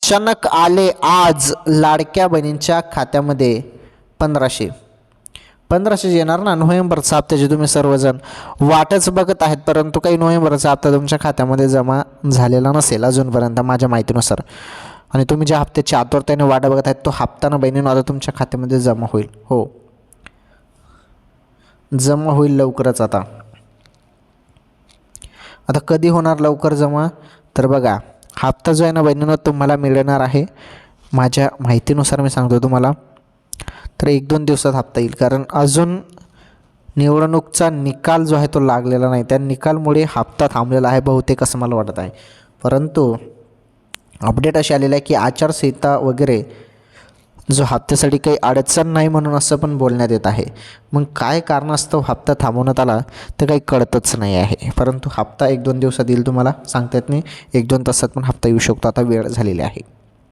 अचानक आले आज लाडक्या बहिणींच्या खात्यामध्ये 1500 येणार ना. नोव्हेंबरचा हप्त्याची तुम्ही सर्वजण वाटच बघत आहेत, परंतु काही नोव्हेंबरचा हप्ता तुमच्या खात्यामध्ये जमा झालेला नसेल अजूनपर्यंत माझ्या माहितीनुसार, आणि तुम्ही ज्या हप्त्याची आतुरतेने वाट बघत आहेत तो हप्ता ना बहिणींनो आता तुमच्या खात्यामध्ये जमा होईल. हो, जमा होईल लवकरच. आता कधी होणार लवकर जमा, तर बघा हप्ता जो आहे ना बहिणींनो तुम्हाला मिळणार आहे, माझ्या माहितीनुसार मी सांगतो तुम्हाला, तर 1-2 दिवसात हप्ता येईल. कारण अजून निवडणूकचा निकाल जो आहे तो लागलेला नाही, त्या निकालमुळे हप्ता थांबलेला आहे बहुतेक असं मला वाटत आहे. परंतु अपडेट अशी आलेली आहे की आचारसंहिता वगैरे जो हप्त्यासाठी काही अडचण नाही म्हणून असं पण बोलण्यात येत आहे. मग काय कारणास्तव हप्ता थांबवण्यात आला तर काही कळतच नाही आहे. परंतु हप्ता 1-2 दिवसात येईल, तुम्हाला सांगता येत नाही. 1-2 तासात पण हप्ता येऊ शकतो, आता वेळ झालेली आहे.